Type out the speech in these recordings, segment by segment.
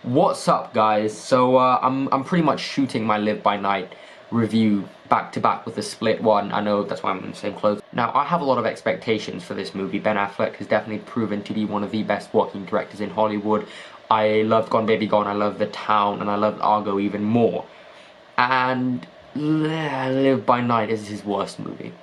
What's up, guys? So I'm pretty much shooting my Live by Night review back to back with the split one. I know that's why I'm in the same clothes. Now, I have a lot of expectations for this movie. Ben Affleck has definitely proven to be one of the best working directors in Hollywood. I loved Gone Baby Gone, I love The Town, and I loved Argo even more. And Live by Night is his worst movie.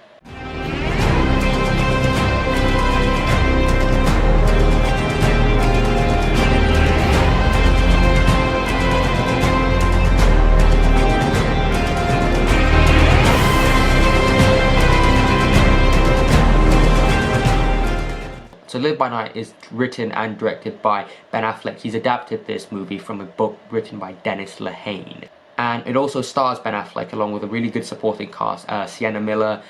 So Live by Night is written and directed by Ben Affleck. He's adapted this movie from a book written by Dennis Lehane. And it also stars Ben Affleck along with a really good supporting cast. Sienna Miller,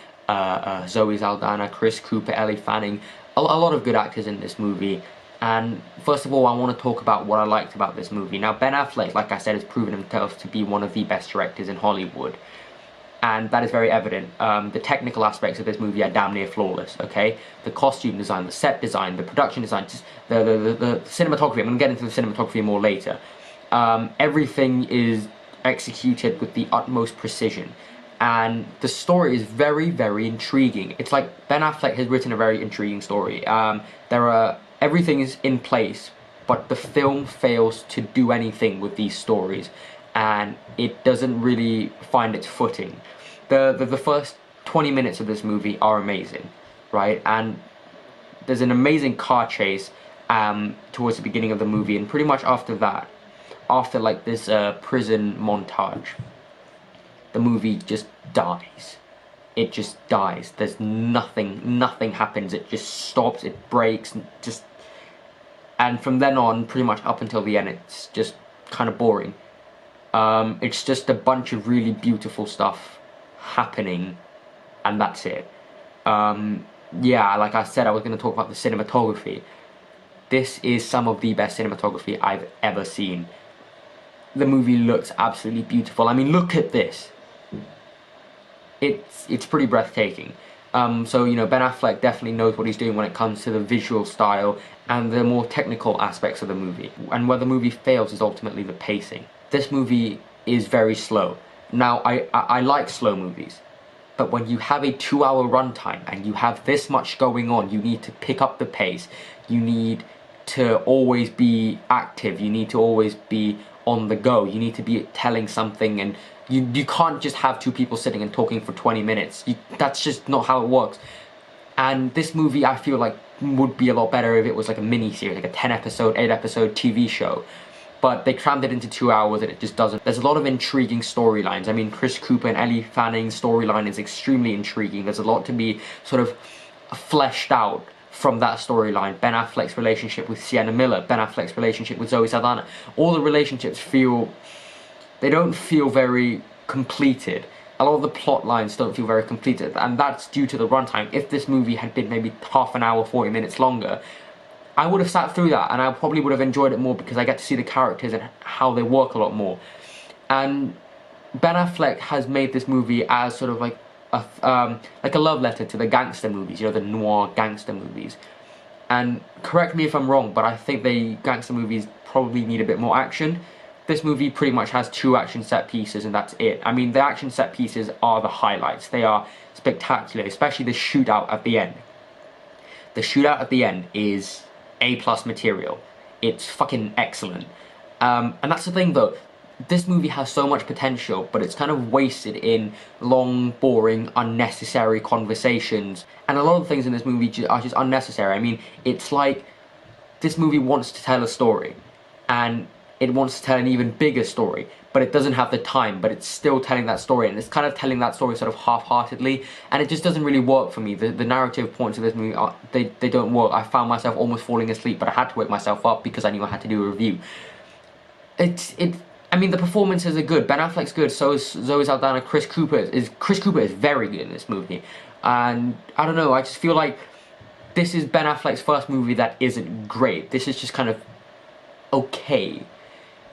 Zoe Saldana, Chris Cooper, Ellie Fanning. A lot of good actors in this movie. And first of all, I want to talk about what I liked about this movie. Now, Ben Affleck, like I said, has proven himself to be one of the best directors in Hollywood. And that is very evident. The technical aspects of this movie are damn near flawless, okay? The costume design, the set design, the production design, just the cinematography. I'm going to get into the cinematography more later. Everything is executed with the utmost precision. And the story is very, very intriguing. It's like Ben Affleck has written a very intriguing story. Everything is in place, but the film fails to do anything with these stories. And it doesn't really find its footing. The first 20 minutes of this movie are amazing, right? And there's an amazing car chase towards the beginning of the movie, and pretty much after that, after like this prison montage, the movie just dies. It just dies. There's nothing happens. It just stops, it breaks, and from then on, pretty much up until the end, it's just kind of boring. It's just a bunch of really beautiful stuff happening, and that's it. Yeah, like I said, I was going to talk about the cinematography. This is some of the best cinematography I've ever seen. The movie looks absolutely beautiful. I mean, look at this. It's pretty breathtaking. So, you know, Ben Affleck definitely knows what he's doing when it comes to the visual style and the more technical aspects of the movie. And where the movie fails is ultimately the pacing. This movie is very slow. Now, I like slow movies, but when you have a 2-hour runtime and you have this much going on, you need to pick up the pace. You need to always be active. You need to always be on the go. You need to be telling something, and you can't just have two people sitting and talking for 20 minutes. That's just not how it works. And this movie, I feel like, would be a lot better if it was like a mini-series, like a 10-episode, 8-episode TV show. But they crammed it into 2 hours and it just doesn't. There's a lot of intriguing storylines. I mean, Chris Cooper and Ellie Fanning's storyline is extremely intriguing. There's a lot to be sort of fleshed out from that storyline. Ben Affleck's relationship with Sienna Miller, Ben Affleck's relationship with Zoe Saldana. All the relationships they don't feel very completed. A lot of the plot lines don't feel very completed, and that's due to the runtime. If this movie had been maybe half an hour, 40 minutes longer, I would have sat through that, and I probably would have enjoyed it more because I get to see the characters and how they work a lot more. And Ben Affleck has made this movie as sort of like a love letter to the gangster movies, you know, the noir gangster movies. And correct me if I'm wrong, but I think the gangster movies probably need a bit more action. This movie pretty much has 2 action set pieces, and that's it. I mean, the action set pieces are the highlights. They are spectacular, especially the shootout at the end. The shootout at the end is A+ material. It's fucking excellent. And that's the thing though, this movie has so much potential, but it's kind of wasted in long, boring, unnecessary conversations. And a lot of the things in this movie are just unnecessary. I mean, it's like this movie wants to tell a story, and it wants to tell an even bigger story, but it doesn't have the time, but it's still telling that story, and it's kind of telling that story sort of half-heartedly, and it just doesn't really work for me. The narrative points of this movie, they don't work. I found myself almost falling asleep, but I had to wake myself up because I knew I had to do a review. I mean, the performances are good. Ben Affleck's good, so is Zoe Saldana. Chris Cooper is very good in this movie, and I don't know, I just feel like this is Ben Affleck's first movie that isn't great. This is just kind of okay.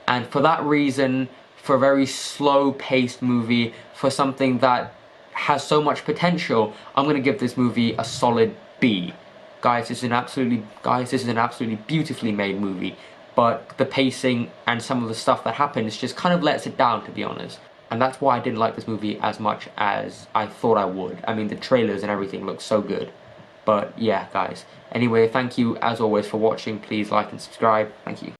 And for that reason, for a very slow-paced movie, for something that has so much potential, I'm going to give this movie a solid B. Guys, this is an absolutely beautifully made movie, but the pacing and some of the stuff that happens just kind of lets it down, to be honest. And that's why I didn't like this movie as much as I thought I would. I mean, the trailers and everything look so good. But yeah, guys. Anyway, thank you as always for watching. Please like and subscribe. Thank you.